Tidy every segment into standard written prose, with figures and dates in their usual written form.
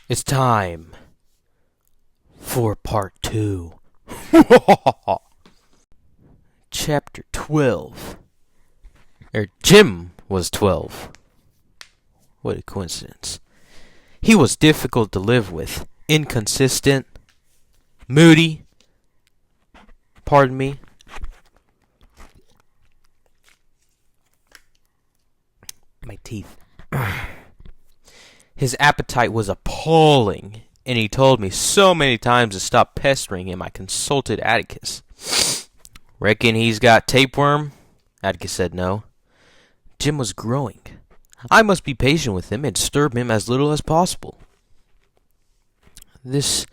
It's time for part 2. Chapter 12. Jim was 12. What a coincidence. He was difficult to live with, inconsistent, moody. Pardon me. My teeth. His appetite was appalling, and he told me so many times to stop pestering him. I consulted Atticus. Reckon he's got tapeworm? Atticus said no. Jim was growing. I must be patient with him and disturb him as little as possible. This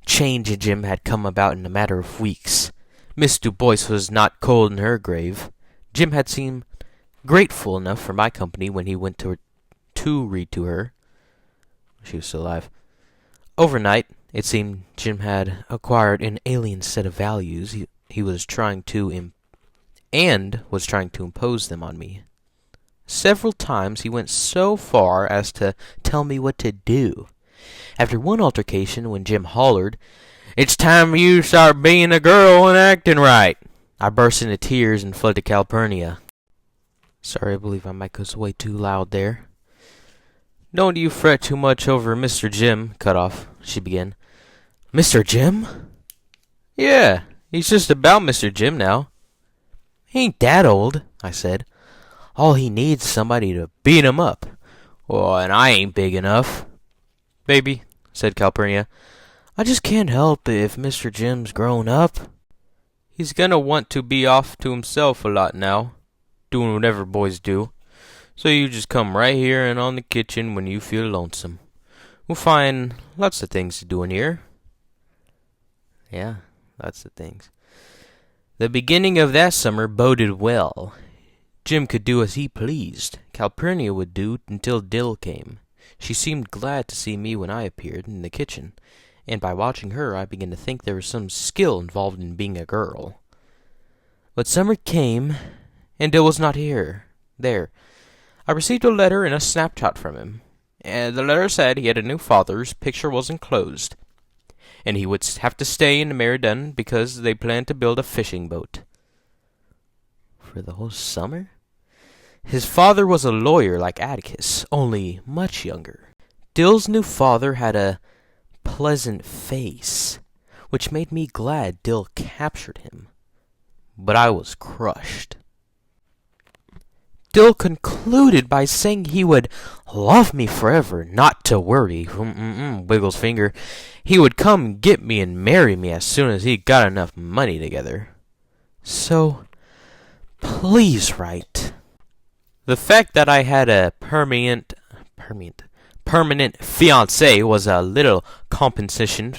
change in Jim had come about in a matter of weeks. Miss Du Bois was not cold in her grave. Jim had seemed grateful enough for my company when he went to read to her. She was still alive. Overnight, it seemed Jim had acquired an alien set of values. He was trying to impose them on me. Several times he went so far as to tell me what to do. After one altercation, when Jim hollered, "It's time you start being a girl and acting right," I burst into tears and fled to Calpurnia. Sorry, I believe my mic was way too loud there. "Don't you fret too much over Mr. Jim," cut off, she began. "Mr. Jim?" "Yeah, he's just about Mr. Jim now." "He ain't that old," I said. "All he needs is somebody to beat him up." "Oh, and I ain't big enough." "Baby," said Calpurnia, "I just can't help it if Mr. Jim's grown up. He's gonna want to be off to himself a lot now, doing whatever boys do. So you just come right here and on the kitchen when you feel lonesome. We'll find lots of things to do in here." Yeah, lots of things. The beginning of that summer boded well. Jim could do as he pleased. Calpurnia would do until Dill came. She seemed glad to see me when I appeared in the kitchen, and by watching her I began to think there was some skill involved in being a girl. But summer came, and Dill was not there. I received a letter and a snapshot from him. And the letter said he had a new father whose picture was enclosed, and he would have to stay in Meriden because they planned to build a fishing boat. For the whole summer? His father was a lawyer like Atticus, only much younger. Dill's new father had a pleasant face, which made me glad Dill captured him. But I was crushed. Dill concluded by saying he would love me forever, not to worry, wiggles finger. He would come get me and marry me as soon as he got enough money together. So, please write. The fact that I had a permanent fiancé was a little compensation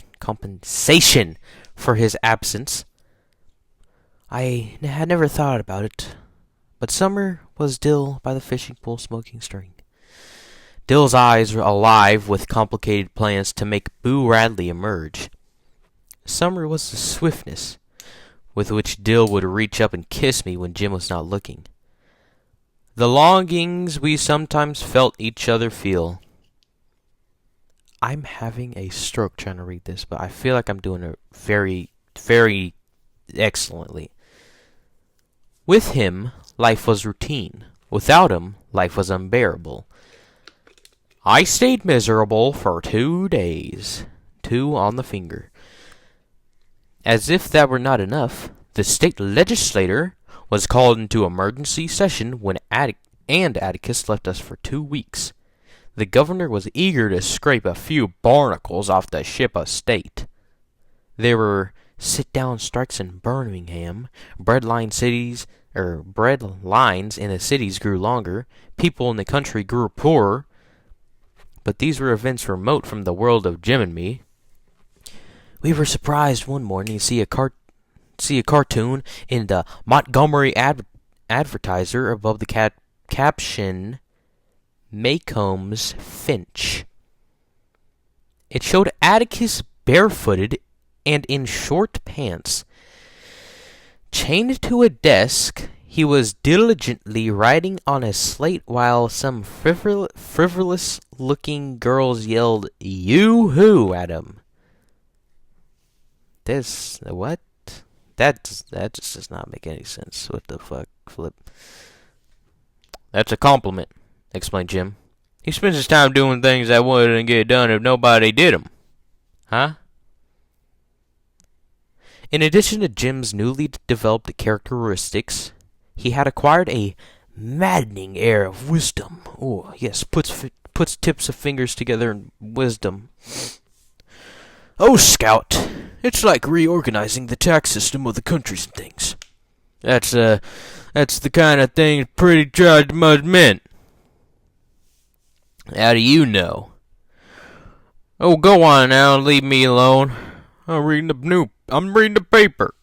for his absence. I had never thought about it. But summer was Dill by the fishing pool smoking string. Dill's eyes were alive with complicated plans to make Boo Radley emerge. Summer was the swiftness with which Dill would reach up and kiss me when Jim was not looking. The longings we sometimes felt each other feel. I'm having a stroke trying to read this, but I feel like I'm doing it very, very excellently. With him, life was routine. Without him, life was unbearable. I stayed miserable for 2 days. 2 on the finger. As if that were not enough, the state legislature was called into emergency session when Atticus left us for 2 weeks. The governor was eager to scrape a few barnacles off the ship of state. There were sit-down strikes in Birmingham. Bread lines in the cities grew longer. People in the country grew poorer. But these were events remote from the world of Jim and me. We were surprised one morning to see a cartoon in the Montgomery Advertiser above the caption, "Maycomb's Finch." It showed Atticus barefooted and in short pants. Chained to a desk, He was diligently writing on a slate while some frivolous-looking girls yelled "Yoo-hoo" at him. What? That just does not make any sense. What the fuck, Flip? That's a compliment, explained Jim. He spends his time doing things that wouldn't get done if nobody did them. Huh? In addition to Jim's newly developed characteristics, he had acquired a maddening air of wisdom. Oh, yes, puts tips of fingers together in wisdom. Oh, Scout, it's like reorganizing the tax system of the countries and things. That's the kind of thing pretty judge must meant. How do you know? Oh, go on now and leave me alone. I'm reading the paper.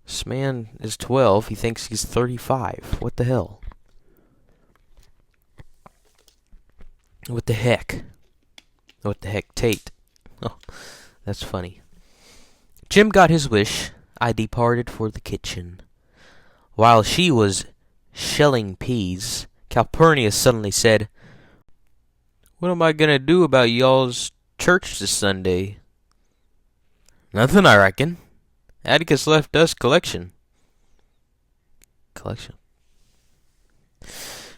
This man is 12. He thinks he's 35. What the hell? What the heck? What the heck, Tate? Oh, that's funny. Jim got his wish. I departed for the kitchen. While she was shelling peas, Calpurnia suddenly said, "What am I gonna do about y'all's church this Sunday?" "Nothing, I reckon. Atticus left us collection." Collection?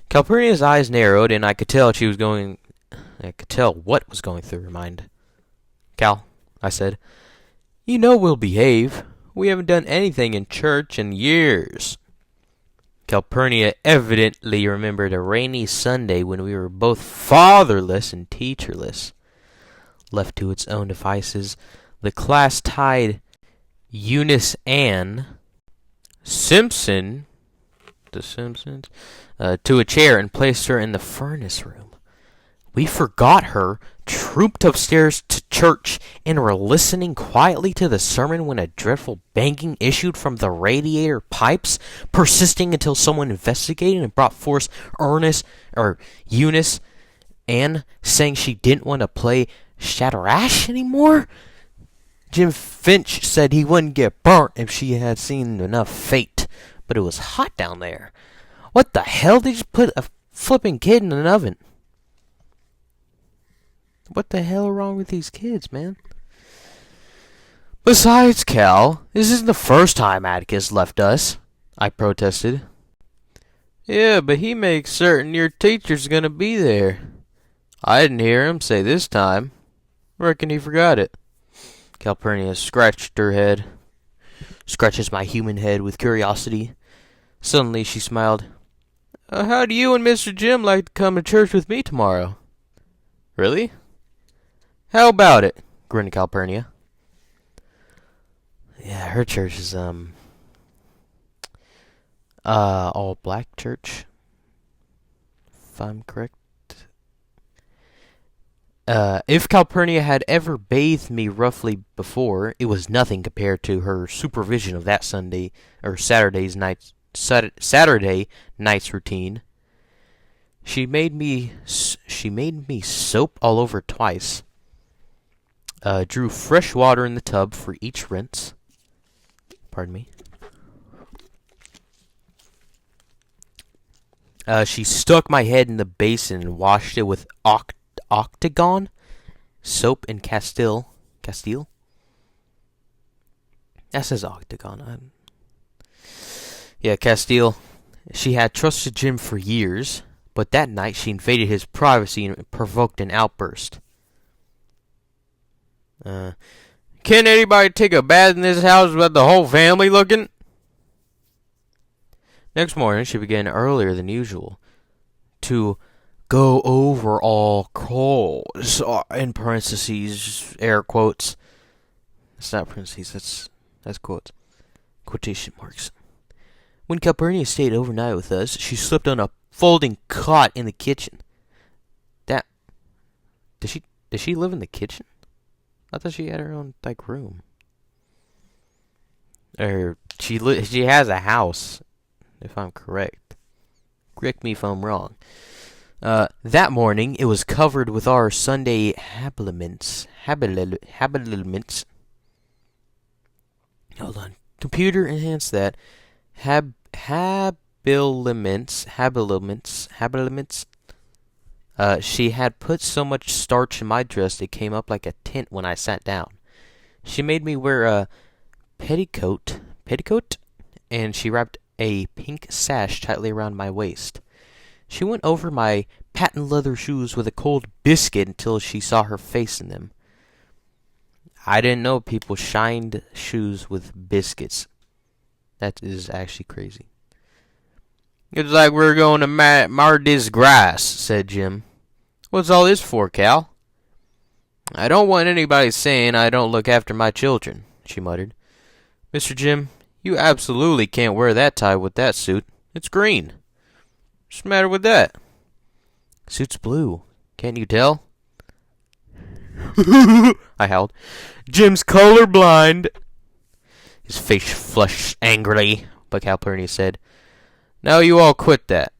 Calpurnia's eyes narrowed, and I could tell what was going through her mind. "Cal," I said, "you know we'll behave. We haven't done anything in church in years." Calpurnia evidently remembered a rainy Sunday when we were both fatherless and teacherless. Left to its own devices, the class tied Eunice Ann Simpson, the Simpsons, to a chair and placed her in the furnace room. We forgot her, trooped upstairs to church, and were listening quietly to the sermon when a dreadful banging issued from the radiator pipes, persisting until someone investigated and brought forth Eunice Ann, saying she didn't want to play Shatterash anymore. Jim Finch said he wouldn't get burnt if she had seen enough Fate, but it was hot down there. What the hell did you put a flipping kid in an oven? What the hell wrong with these kids, man? Besides, Cal, this isn't the first time Atticus left us, I protested. Yeah, but he makes certain your teacher's gonna be there. I didn't hear him say this time. Reckon he forgot it. Calpurnia scratched her head. Scratches my human head with curiosity. Suddenly she smiled. How do you and Mr. Jim like to come to church with me tomorrow? Really? How about it? Grinned Calpurnia. Yeah, her church is, all black church, if I'm correct. If Calpurnia had ever bathed me roughly before, it was nothing compared to her supervision of that Saturday night's routine. She made me soap all over twice. Drew fresh water in the tub for each rinse. Pardon me. She stuck my head in the basin and washed it with Octagon soap and Castile. That says Octagon. Yeah, Castile. She had trusted Jim for years, but that night she invaded his privacy and provoked an outburst. Can anybody take a bath in this house without the whole family looking? Next morning, she began earlier than usual to go over all calls, in parentheses, air quotes. It's not parentheses, that's quotes. Quotation marks. When Calpurnia stayed overnight with us, she slept on a folding cot in the kitchen. Does she live in the kitchen? I thought she had her own, room. Or, she has a house, if I'm correct. Correct me if I'm wrong. That morning, it was covered with our Sunday habiliments. Hold on. Computer enhanced that. Habiliments. She had put so much starch in my dress it came up like a tent when I sat down. She made me wear a petticoat, and she wrapped a pink sash tightly around my waist. She went over my patent leather shoes with a cold biscuit until she saw her face in them. I didn't know people shined shoes with biscuits. That is actually crazy. It's like we're going to Mardi's grass, said Jim. What's all this for, Cal? I don't want anybody saying I don't look after my children, she muttered. Mr. Jim, you absolutely can't wear that tie with that suit. It's green. What's the matter with that? Suit's blue. Can't you tell? I howled. Jim's colorblind. His face flushed angrily, but Calpurnia said, Now you all quit that.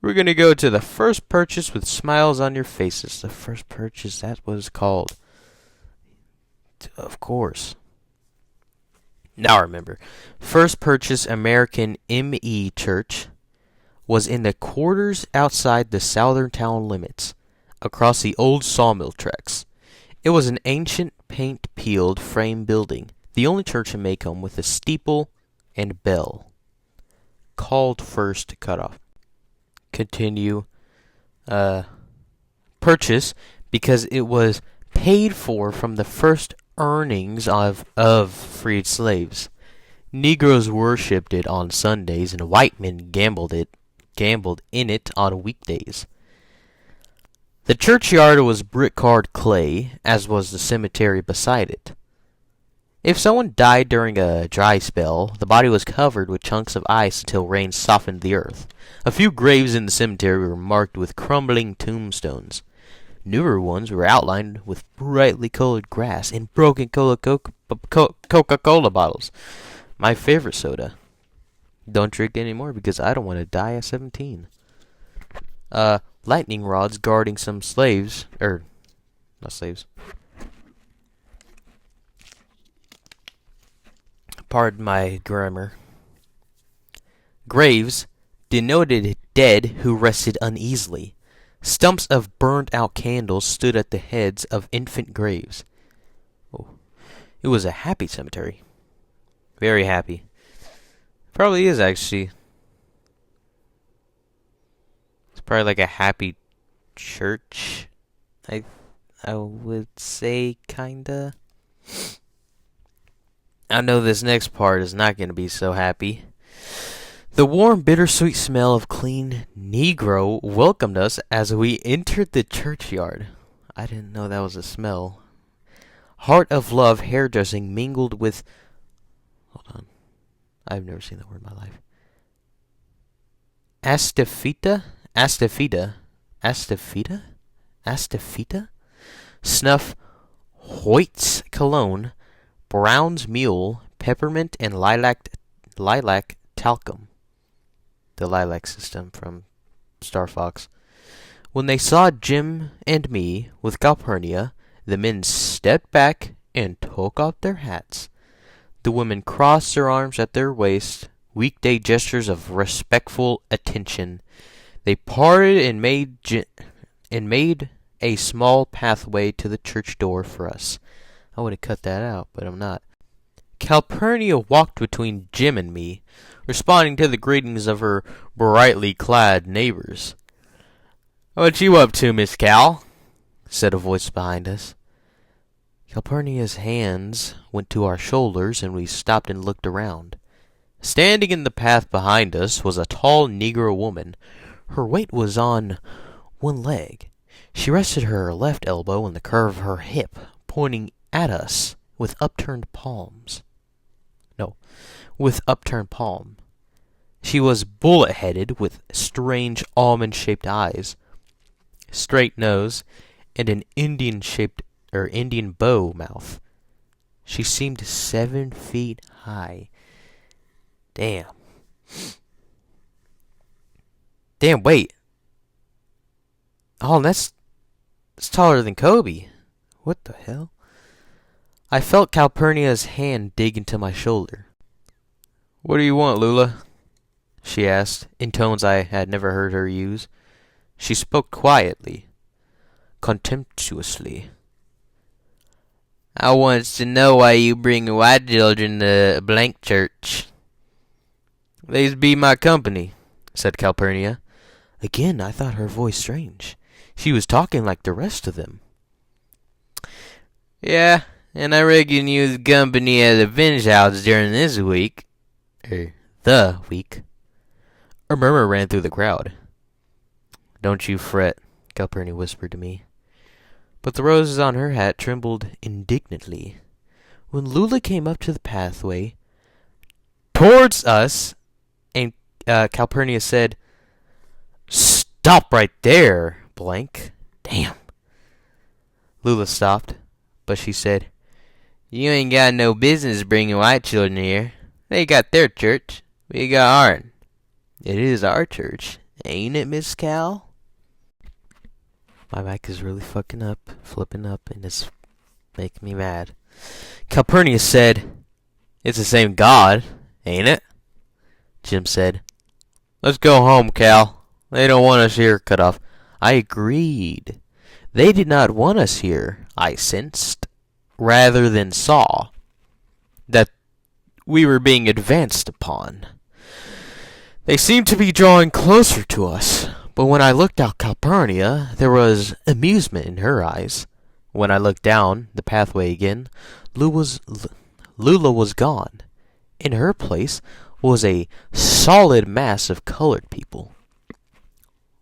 We're going to go to the first purchase with smiles on your faces. The first purchase, that's what it's called. Of course. Now I remember. First purchase American M.E. Church was in the quarters outside the southern town limits, across the old sawmill tracks. It was an ancient paint-peeled frame building, the only church in Macomb with a steeple and bell. Called First Cutoff. Continue. Purchase because it was paid for from the first earnings of freed slaves. Negroes worshipped it on Sundays, and white men gambled in it on weekdays. The churchyard was brick-colored clay, as was the cemetery beside it. If someone died during a dry spell, the body was covered with chunks of ice until rain softened the earth. A few graves in the cemetery were marked with crumbling tombstones. Newer ones were outlined with brightly colored grass and broken Coca-Cola bottles. My favorite soda. Don't drink anymore because I don't want to die at 17. Lightning rods guarding some slaves. Not slaves. Pardon my grammar. Graves denoted dead who rested uneasily. Stumps of burnt-out candles stood at the heads of infant graves. Oh, it was a happy cemetery. Very happy. Probably is, actually. It's probably like a happy church. I would say, kinda. I know this next part is not going to be so happy. The warm, bittersweet smell of clean Negro welcomed us as we entered the churchyard. I didn't know that was a smell. Heart of Love hairdressing mingled with... Hold on. I've never seen that word in my life. Astafita? Snuff, Hoyt's cologne, Brown's mule, peppermint, and lilac talcum. The lilac system from Star Fox. When they saw Jim and me with Calpurnia, the men stepped back and took off their hats. The women crossed their arms at their waists, weekday gestures of respectful attention. They parted and made a small pathway to the church door for us. I would have cut that out, but I'm not. Calpurnia walked between Jim and me, responding to the greetings of her brightly clad neighbors. "What you up to, Miss Cal?" said a voice behind us. Calpurnia's hands went to our shoulders, and we stopped and looked around. Standing in the path behind us was a tall Negro woman. Her weight was on one leg. She rested her left elbow on the curve of her hip, pointing at us with upturned palm. She was bullet-headed with strange almond-shaped eyes, straight nose, and an Indian bow mouth. She seemed 7 feet high. Damn, wait. Oh, that's taller than Kobe. What the hell? I felt Calpurnia's hand dig into my shoulder. "What do you want, Lula?" she asked, in tones I had never heard her use. She spoke quietly, contemptuously. "I wants to know why you bring white children to blank church." "They's be my company," said Calpurnia. Again I thought her voice strange. She was talking like the rest of them. "Yeah, and I reckon you's company at the Finch house during this week." The week. A murmur ran through the crowd. "Don't you fret," Calpurnia whispered to me. But the roses on her hat trembled indignantly. When Lula came up to the pathway towards us, and Calpurnia said, "Stop right there, blank." Damn. Lula stopped, but she said, "You ain't got no business bringing white children here. They got their church. We got ourn." "It is our church, ain't it, Miss Cal?" My mic is really flipping up, and it's making me mad. Calpurnia said, "It's the same God, ain't it?" Jim said, "Let's go home, Cal. They don't want us here cut off." I agreed. They did not want us here, I sensed, rather than saw, that we were being advanced upon. They seemed to be drawing closer to us, but when I looked at Calpurnia, there was amusement in her eyes. When I looked down the pathway again, Lula was gone. In her place was a solid mass of colored people.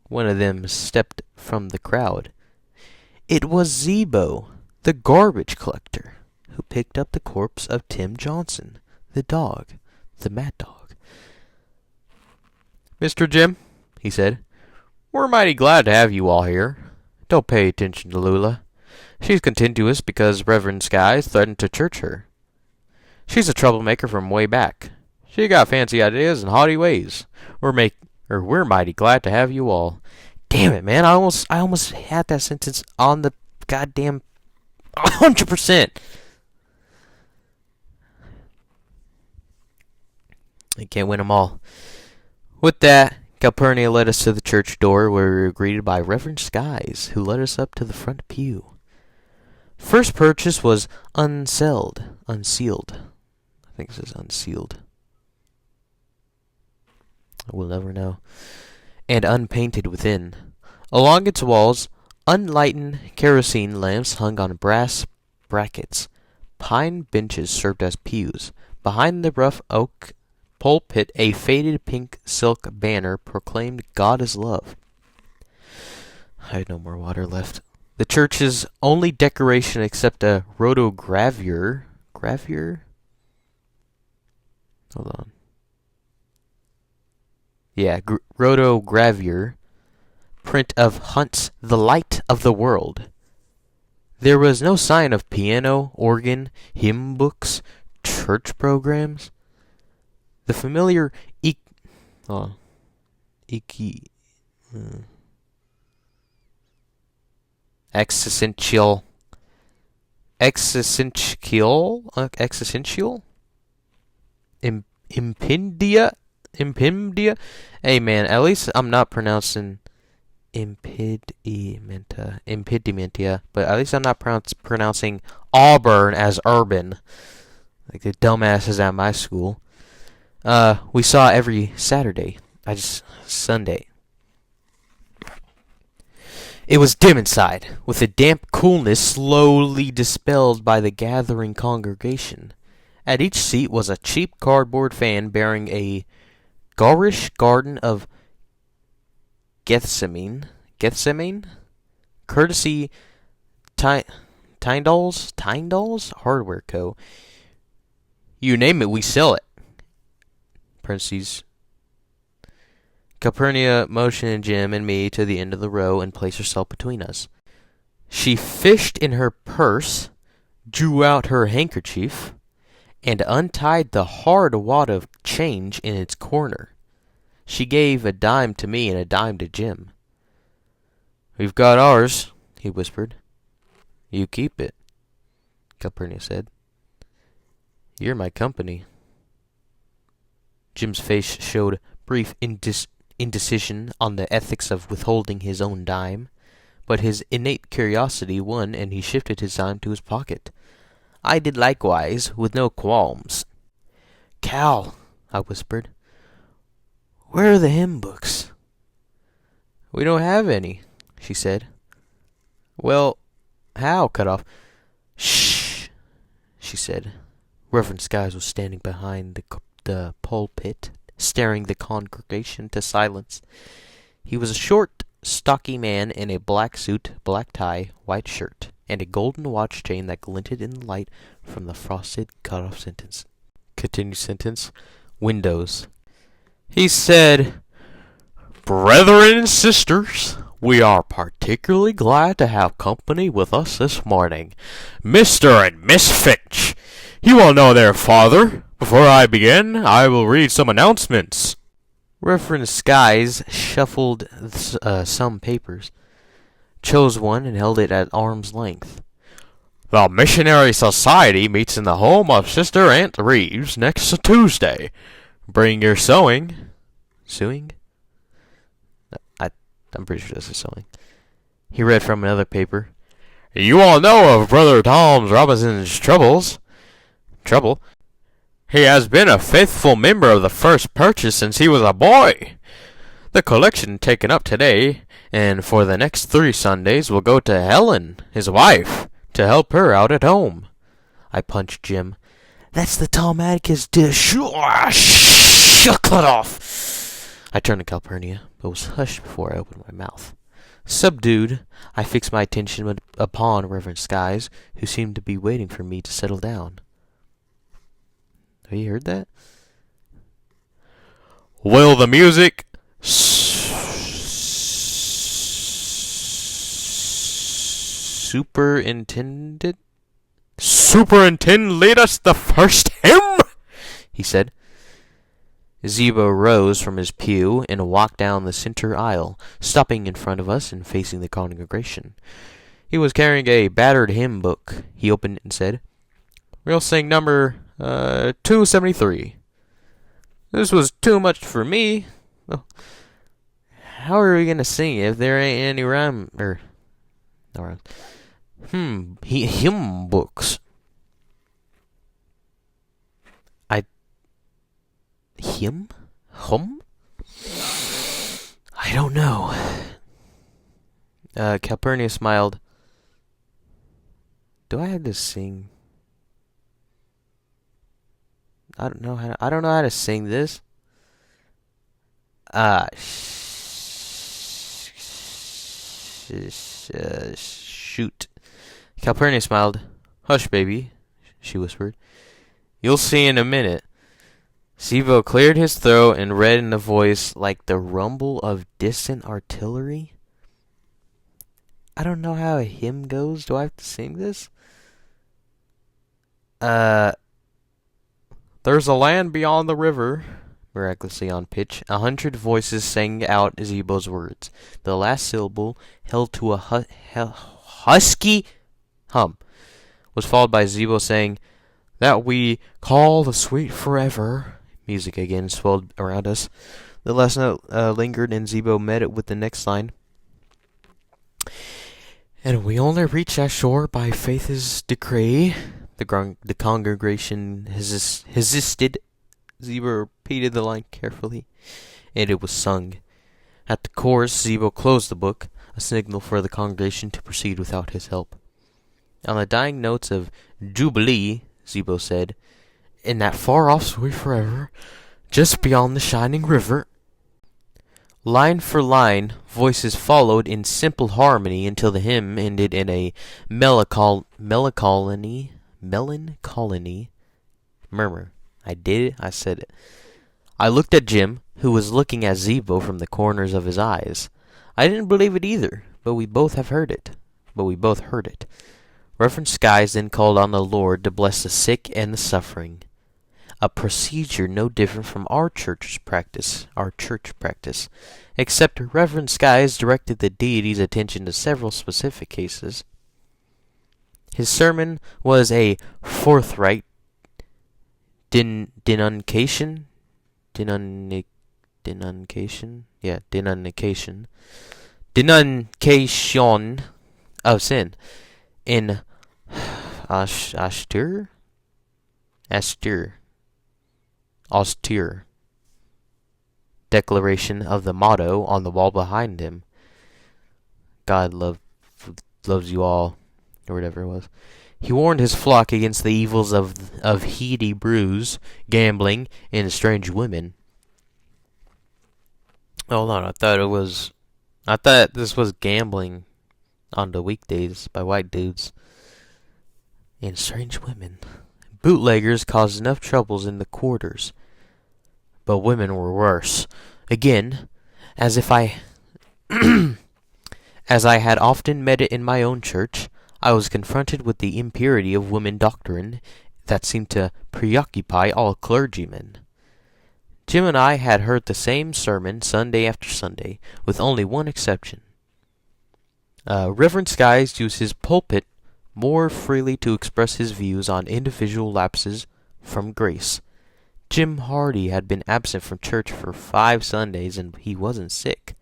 One of them stepped from the crowd. It was Zebo, the garbage collector, who picked up the corpse of Tim Johnson, the dog, the mad dog. "Mr. Jim," he said, "we're mighty glad to have you all here. Don't pay attention to Lula. She's contentious because Reverend Skies threatened to church her. She's a troublemaker from way back. She got fancy ideas and haughty ways. We're mighty glad to have you all." Damn it, man! I almost had that sentence on the goddamn 100%. I can't win them all. With that, Calpurnia led us to the church door, where we were greeted by Reverend Skies, who led us up to the front pew. First purchase was unsealed. I think it says unsealed. We'll never know. And unpainted within. Along its walls, unlighted kerosene lamps hung on brass brackets. Pine benches served as pews. Behind the rough oak pulpit, a faded pink silk banner proclaimed "God is love." I had no more water left. The church's only decoration except a rotogravure. Hold on. Yeah, rotogravure print of Hunt's "The Light of the World." There was no sign of piano, organ, hymn books, church programs. The familiar existential Impimdia? Hey man, at least I'm not pronouncing impedimenta, but at least I'm not pronouncing Auburn as urban, like the dumbasses at my school. We saw every Saturday. Sunday. It was dim inside, with the damp coolness slowly dispelled by the gathering congregation. At each seat was a cheap cardboard fan bearing a garish garden of Gethsemane, courtesy Tyndall's Hardware Co. You name it, we sell it. Parentheses. Calpurnia motioned Jim and me to the end of the row and placed herself between us. She fished in her purse, drew out her handkerchief, and untied the hard wad of change in its corner. She gave a dime to me and a dime to Jim. "We've got ours," he whispered. "You keep it," Calpurnia said. "You're my company." Jim's face showed brief indecision on the ethics of withholding his own dime, but his innate curiosity won, and he shifted his dime to his pocket. I did likewise, with no qualms. "Cal," I whispered, "where are the hymn books?" "We don't have any," she said. "Well, Hal cut off." "Shh," she said. Reverend Skies was standing behind the pulpit, staring the congregation to silence. He was a short, stocky man in a black suit, black tie, white shirt, and a golden watch chain that glinted in the light from the frosted cut-off sentence. Continued sentence. Windows. He said, "Brethren and sisters, we are particularly glad to have company with us this morning. Mr. and Miss Finch. You all know their father. Before I begin, I will read some announcements." Reverend Skies shuffled some papers, chose one, and held it at arm's length. "The Missionary Society meets in the home of Sister Aunt Reeves next Tuesday. Bring your sewing." Sewing? I'm pretty sure this is sewing. He read from another paper. "You all know of Brother Tom Robinson's trouble. He has been a faithful member of the First Purchase since he was a boy. The collection taken up today, and for the next 3 Sundays, will go to Helen, his wife, to help her out at home." I punched Jim. "That's the Tom Atticus dish. Cut off." I turned to Calpurnia, but was hushed before I opened my mouth. Subdued, I fixed my attention upon Reverend Skies, who seemed to be waiting for me to settle down. Have you heard that? "Will the music superintend lead us the first hymn?" he said. Zebo rose from his pew and walked down the center aisle, stopping in front of us and facing the congregation. He was carrying a battered hymn book. He opened it and said, "We'll sing number 273. This was too much for me. Well, how are we going to sing it if there ain't any rhyme, no rhyme? Hymn books." Hum? I don't know. Calpurnia smiled. Do I have to sing? I don't know how to sing this. Shoot. Calpurnia smiled. "Hush, baby," she whispered. "You'll see in a minute." Zebo cleared his throat and read in a voice like the rumble of distant artillery. I don't know how a hymn goes. Do I have to sing this? "There's a land beyond the river," miraculously on pitch. 100 voices sang out Zebo's words. The last syllable, held to a husky hum, was followed by Zebo saying, "That we call the sweet forever." Music again swelled around us. The last note lingered, and Zebo met it with the next line. "And we only reach that shore by faith's decree." The congregation hesisted. Zebo repeated the line carefully, and it was sung. At the chorus, Zebo closed the book, a signal for the congregation to proceed without his help. On the dying notes of Jubilee, Zebo said, "In that far-off sweet forever, just beyond the shining river." Line for line, voices followed in simple harmony until the hymn ended in a melancholy murmur. I did it. I said it. I looked at Jim, who was looking at Zebo from the corners of his eyes. I didn't believe it either, but we both heard it. Reverend Skies then called on the Lord to bless the sick and the suffering. A procedure no different from our church practice, except Reverend Skies directed the deity's attention to several specific cases. His sermon was a forthright denunciation denun- denunciation? Yeah, denunciation of sin in austere declaration of the motto on the wall behind him. God loves you all, or whatever it was. He warned his flock against the evils of heady brews, gambling, and strange women. Hold on, I thought this was gambling on the weekdays by white dudes and strange women. Bootleggers caused enough troubles in the quarters, but women were worse. Again, as I had often met it in my own church, I was confronted with the impurity of women doctrine that seemed to preoccupy all clergymen. Jim and I had heard the same sermon Sunday after Sunday, with only one exception. Reverend Skies used his pulpit more freely to express his views on individual lapses from grace. Jim Hardy had been absent from church for 5 Sundays, and he wasn't sick.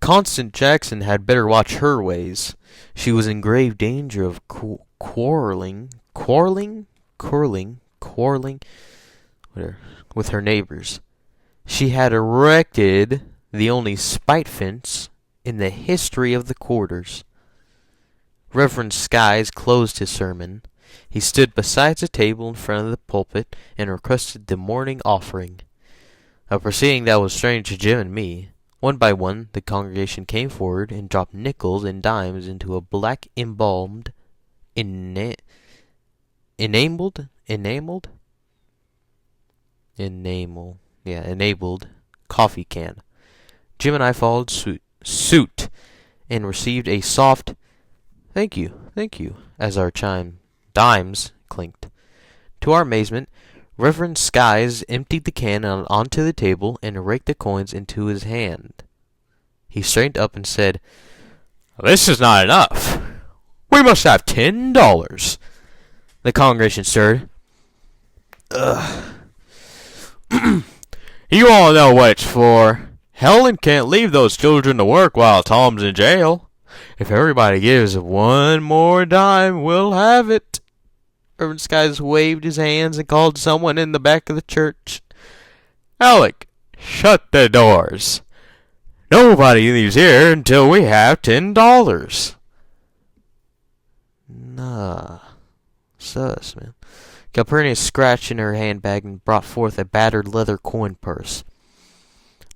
Constance Jackson had better watch her ways. She was in grave danger of quarreling with her neighbors. She had erected the only spite fence in the history of the quarters. Reverend Skies closed his sermon. He stood beside the table in front of the pulpit and requested the morning offering, a proceeding that was strange to Jim and me. One by one, the congregation came forward and dropped nickels and dimes into a black enameled coffee can. Jim and I followed suit, and received a soft thank you, as our dimes clinked. To our amazement, Reverend Skies emptied the can onto the table and raked the coins into his hand. He straightened up and said, "This is not enough. We must have $10. The congregation stirred. You all know what it's for. Helen can't leave those children to work while Tom's in jail. If everybody gives one more dime, we'll have it." Reverend Skies waved his hands and called someone in the back of the church. "Alec, shut the doors. Nobody leaves here until we have $10. Nah. Sus, man. Calpurnia scratched in her handbag and brought forth a battered leather coin purse.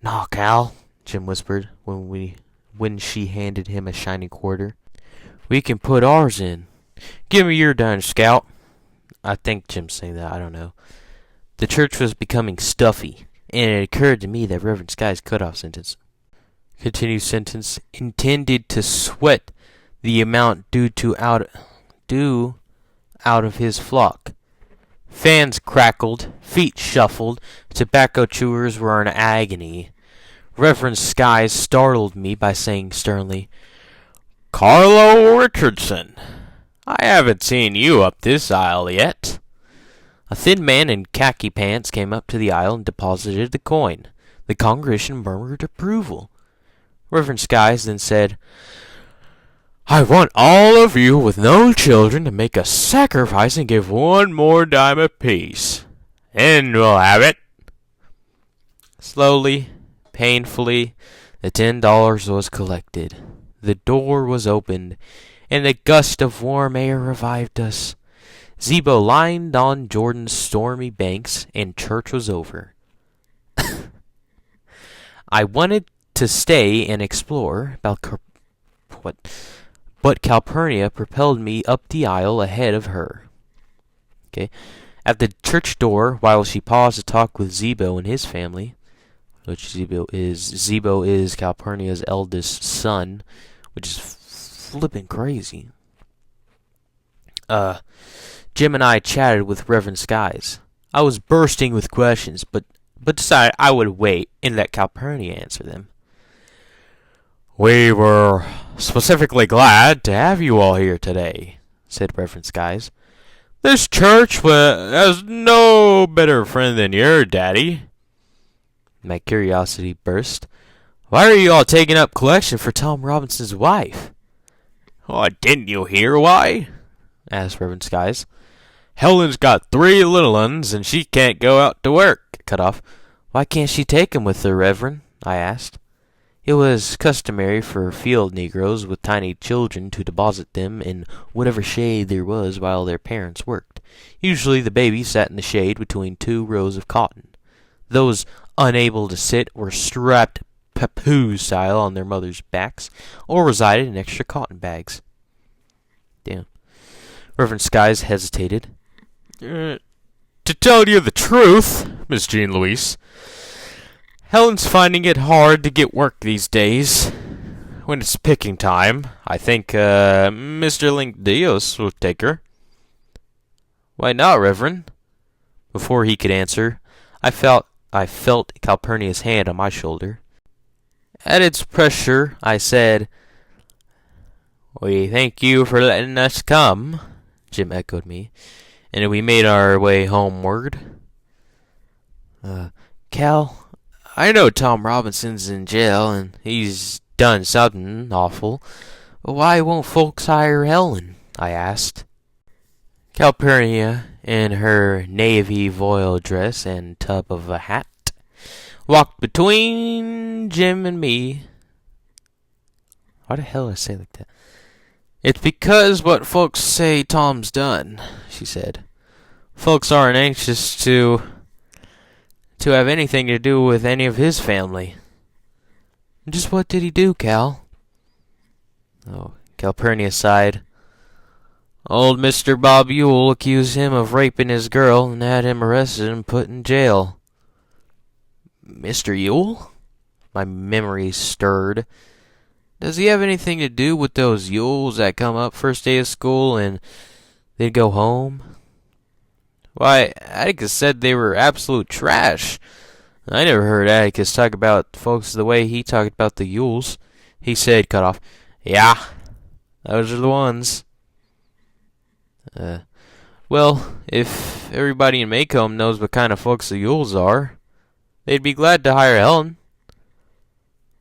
"Nah, Cal," Jim whispered when she handed him a shiny quarter. "We can put ours in. Give me your dime, Scout." I think Jim's saying that, I don't know. The church was becoming stuffy, and it occurred to me that Reverend Skies' cutoff sentence, continued sentence, intended to sweat the amount due out of his flock. Fans crackled, feet shuffled, tobacco chewers were in agony. Reverend Skies startled me by saying sternly, "Carlo Richardson, I haven't seen you up this aisle yet." A thin man in khaki pants came up to the aisle and deposited the coin. The congregation murmured approval. Reverend Skies then said, "I want all of you with no children to make a sacrifice and give one more dime apiece. And we'll have it." Slowly, painfully, the $10 was collected. The door was opened, and a gust of warm air revived us. Zebo lined on Jordan's stormy banks, and church was over. I wanted to stay and explore, but Calpurnia propelled me up the aisle ahead of her. Okay. At the church door, while she paused to talk with Zebo and his family, which Zebo is Calpurnia's eldest son, which is flipping crazy. Jim and I chatted with Reverend Skies. I was bursting with questions, but decided I would wait and let Calpurnia answer them. "We were specifically glad to have you all here today," said Reverend Skies. "This church has no better friend than your daddy." My curiosity burst. Why are you all taking up collection for Tom Robinson's wife? Oh, didn't you hear why? Asked Reverend Skies. Helen's got 3 little uns, and she can't go out to work. Cut off. Why can't she take 'em with her, Reverend? I asked. It was customary for field negroes with tiny children to deposit them in whatever shade there was while their parents worked. Usually the baby sat in the shade between 2 rows of cotton. Those unable to sit were strapped papoose style on their mothers' backs, or resided in extra cotton bags. Damn. Reverend Skies hesitated. To tell you the truth, Miss Jean Louise, Helen's finding it hard to get work these days. When it's picking time, I think Mr. Linkdios will take her. Why not, Reverend? Before he could answer, I felt Calpurnia's hand on my shoulder. At its pressure, I said, We thank you for letting us come, Jim echoed me, and we made our way homeward. Cal, I know Tom Robinson's in jail, and he's done something awful, but why won't folks hire Helen? I asked. Calpurnia, in her navy voile dress and tub of a hat, walked between Jim and me. Why the hell did I say it like that? It's because what folks say Tom's done, she said. Folks aren't anxious to have anything to do with any of his family. Just what did he do, Cal? Oh, Calpurnia sighed. Old Mr. Bob Yule accused him of raping his girl and had him arrested and put in jail. Mr. Yule? My memory stirred. Does he have anything to do with those Yules that come up first day of school and they'd go home? Why, Atticus said they were absolute trash. I never heard Atticus talk about folks the way he talked about the Yules. He said, cut off, Yeah, those are the ones. Well, if everybody in Maycomb knows what kind of folks the Yules are, they'd be glad to hire Helen.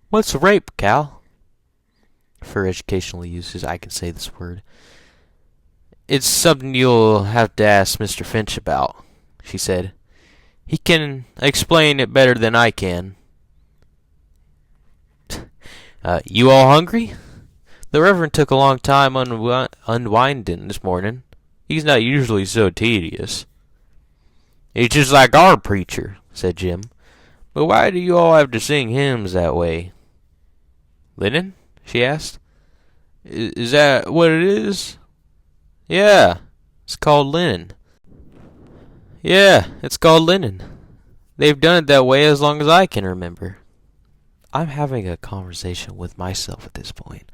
What's rape, Cal? For educational uses, I can say this word. It's something you'll have to ask Mr. Finch about, she said. He can explain it better than I can. You all hungry? The Reverend took a long time unwinding this morning. He's not usually so tedious. He's just like our preacher, said Jim. But why do you all have to sing hymns that way? Linen? She asked. Is that what it is? Yeah, it's called linen. Yeah, it's called linen. They've done it that way as long as I can remember. I'm having a conversation with myself at this point.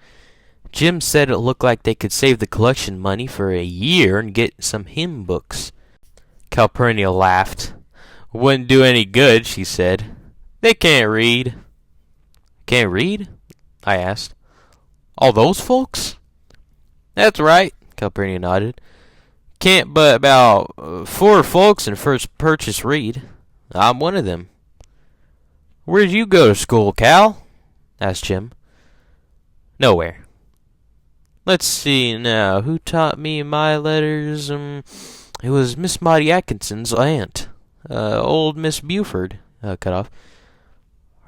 Jim said it looked like they could save the collection money for a year and get some hymn books. Calpurnia laughed. Wouldn't do any good, she said. They can't read. Can't read? I asked. All those folks? That's right, Calpurnia nodded. Can't but about 4 folks in first purchase read. I'm one of them. Where'd you go to school, Cal? Asked Jim. Nowhere. Let's see now. Who taught me my letters? It was Miss Maudie Atkinson's aunt. Old Miss Buford. Cut off.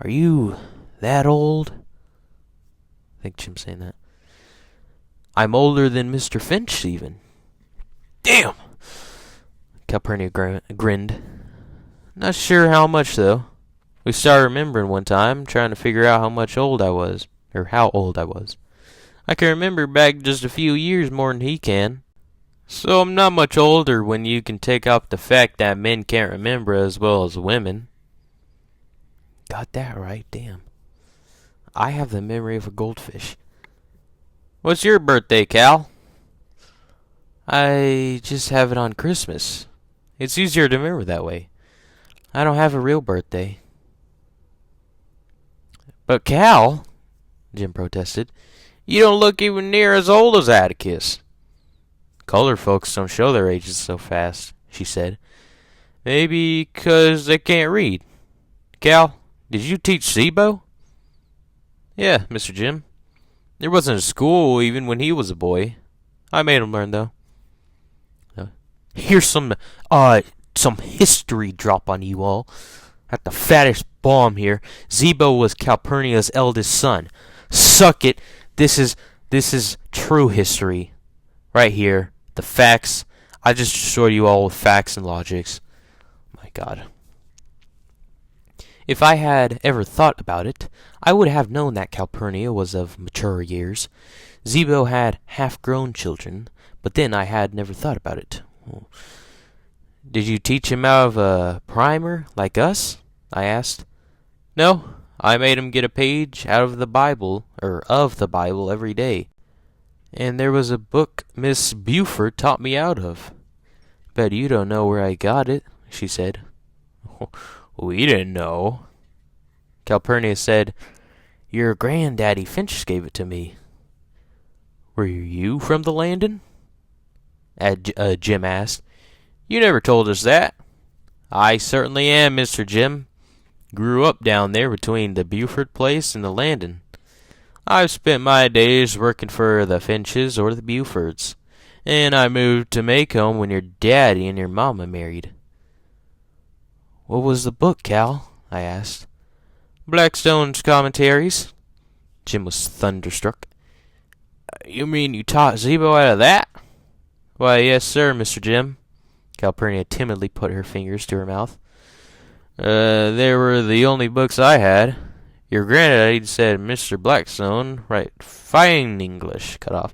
Are you that old? I think Jim's saying that. I'm older than Mr. Finch, even. Damn! Calpurnia grinned. Not sure how much, though. We started remembering one time, trying to figure out how old I was. I can remember back just a few years more than he can. So I'm not much older when you can take off the fact that men can't remember as well as women. Got that right, damn. I have the memory of a goldfish. What's your birthday, Cal? I just have it on Christmas. It's easier to remember that way. I don't have a real birthday. But Cal, Jim protested, you don't look even near as old as Atticus. Colored folks don't show their ages so fast, she said. Maybe 'cause they can't read. Cal, Did you teach Zebo? Yeah, Mr. Jim. There wasn't a school even when he was a boy. I made him learn, though. Here's some history drop on you all. At the fattest bomb here. Zebo was Calpurnia's eldest son. Suck it. This is true history. Right here. The facts. I just destroyed you all with facts and logics. My God. If I had ever thought about it, I would have known that Calpurnia was of mature years. Zebo had half-grown children, but then I had never thought about it. Did you teach him out of a primer, like us? I asked. No, I made him get a page out of the Bible, every day. And there was a book Miss Buford taught me out of. Bet you don't know where I got it, she said. We didn't know. Calpurnia said, Your granddaddy Finch gave it to me. Were you from the landin'? Jim asked. You never told us that. I certainly am, Mr. Jim. Grew up down there between the Buford place and the landin'. I've spent my days working for the Finches or the Bufords, and I moved to Macomb when your daddy and your mama married. What was the book, Cal? I asked. Blackstone's Commentaries. Jim was thunderstruck. You mean you taught Zebo out of that? Why, yes, sir, Mr. Jim. Calpurnia timidly put her fingers to her mouth. They were the only books I had. Your granddaddy said Mr. Blackstone write fine English. Cut off.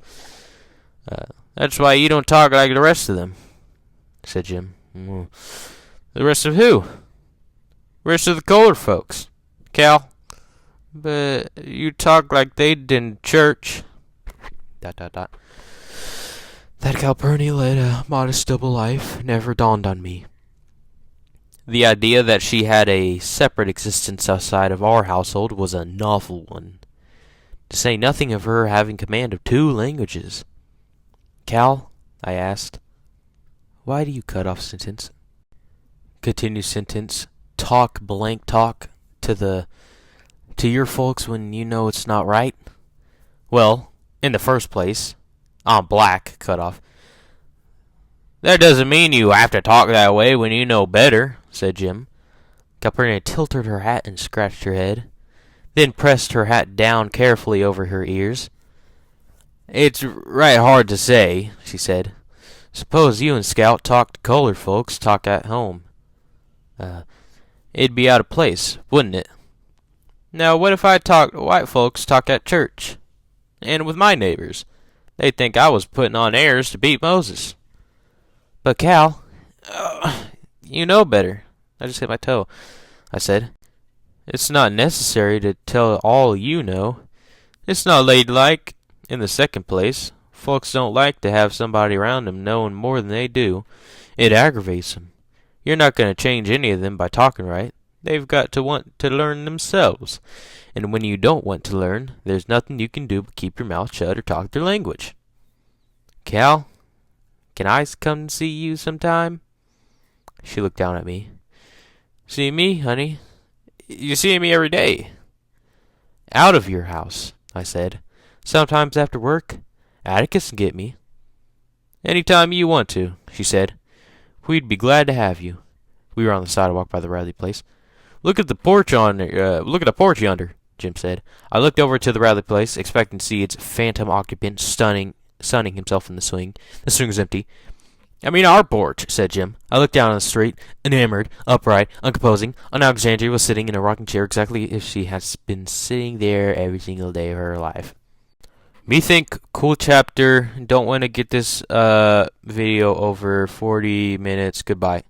That's why you don't talk like the rest of them, said Jim. The rest of who? Rest of the colored folks, Cal. But you talk like they did in church. ... That Calpurnia led a modest double life never dawned on me. The idea that she had a separate existence outside of our household was a novel one, to say nothing of her having command of 2 languages. Cal, I asked, why do you cut off sentence? Continue sentence. Talk to your folks when you know it's not right? Well, in the first place, I'm black. Cut off. That doesn't mean you have to talk that way when you know better, said Jim. Calpurnia tilted her hat and scratched her head, then pressed her hat down carefully over her ears. It's right hard to say, she said. Suppose you and Scout talk to colored folks talk at home. It'd be out of place, wouldn't it? Now, what if I talked to white folks talk at church? And with my neighbors? They'd think I was putting on airs to beat Moses. But Cal, you know better. I just hit my toe, I said. It's not necessary to tell all you know. It's not ladylike. In the second place, folks don't like to have somebody around them knowing more than they do. It aggravates them. You're not going to change any of them by talking right. They've got to want to learn themselves. And when you don't want to learn, there's nothing you can do but keep your mouth shut or talk their language. Cal, can I come see you sometime? She looked down at me. See me, honey? You see me every day. Out of your house, I said. Sometimes after work, Atticus can get me. Any time you want to, she said. We'd be glad to have you. We were on the sidewalk by the Riley place. Look at the porch yonder, Jim said. I looked over to the Riley place, expecting to see its phantom occupant sunning himself in the swing. The swing was empty. I mean our porch, said Jim. I looked down on the street, enamored, upright, uncomposing. Alexandria was sitting in a rocking chair exactly as she has been sitting there every single day of her life. Me think cool chapter. Don't want to get this video over 40 minutes. Goodbye.